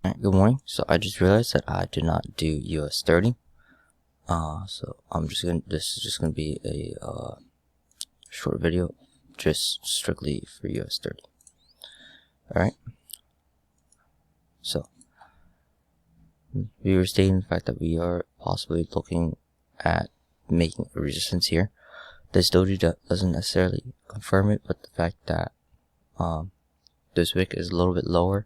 Alright, good morning. So I just realized that I did not do US30. So this is just gonna be a short video, just strictly for US30. Alright. So we were stating the fact that we are possibly looking at making a resistance here. This doji doesn't necessarily confirm it, but the fact that this wick is a little bit lower,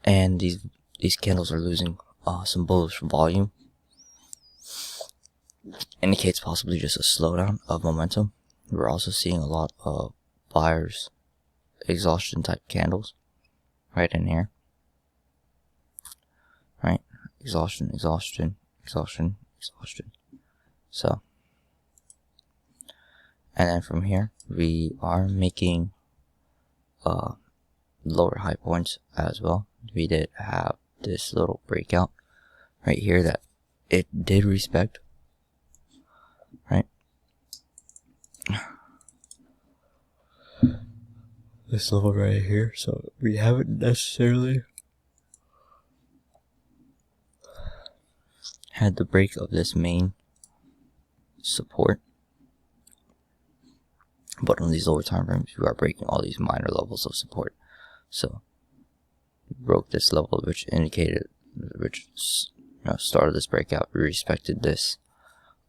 and these candles are losing some bullish volume, indicates possibly just a slowdown of momentum. We're also seeing a lot of buyers exhaustion type candles right in here. Right? Exhaustion. So, and then from here we are making lower high points as well. We did have this little breakout right here that it did respect, right? This level right here, so we haven't necessarily had the break of this main support, but on these lower time frames we are breaking all these minor levels of support. So we broke this level, which started this breakout. We respected this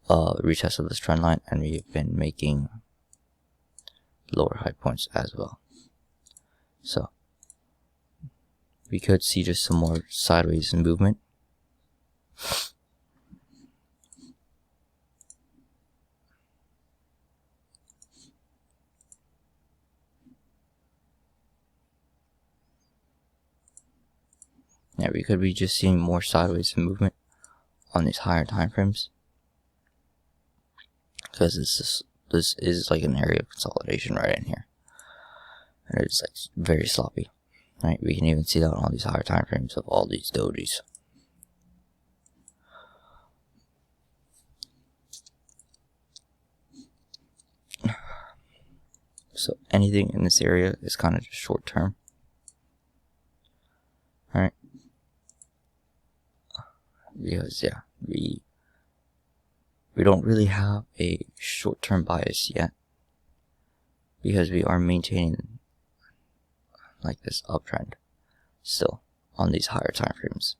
retest of this trend line, and we've been making lower high points as well. So we could see just some more sideways movement. Yeah, we could be just seeing more sideways movement on these higher time frames, because this is like an area of consolidation right in here, and it's like very sloppy. Right, we can even see that on these higher time frames of all these dojis. So anything in this area is kind of just short term. Alright. Because yeah, we don't really have a short-term bias yet, because we are maintaining like this uptrend still on these higher time frames.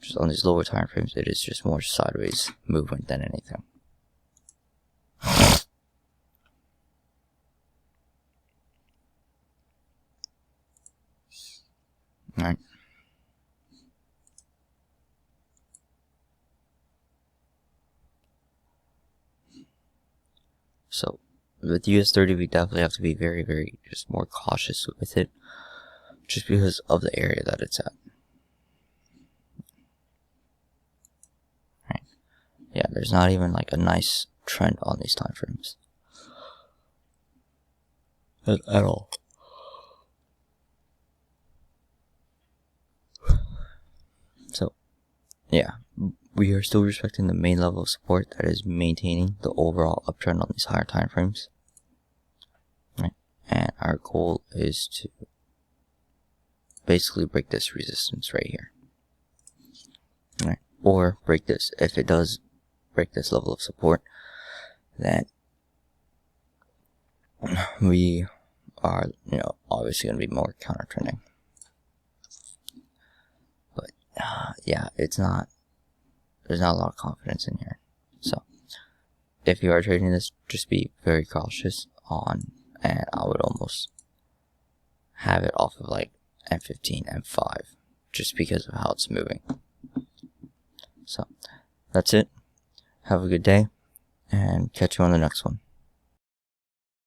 Just on these lower time frames, it is just more sideways movement than anything. Alright. So with US30, we definitely have to be very, very just more cautious with it, just because of the area that it's at. Right. Yeah, there's not even like a nice trend on these time frames at all. So yeah, we are still respecting the main level of support that is maintaining the overall uptrend on these higher time frames. Right? And our goal is to basically break this resistance right here. Right? Or break this. If it does break this level of support, then we are, obviously going to be more counter trending. But yeah, there's not a lot of confidence in here. So if you are trading this, just be very cautious on, and I would almost have it off of like M15, M5, just because of how it's moving. So that's it. Have a good day, and catch you on the next one.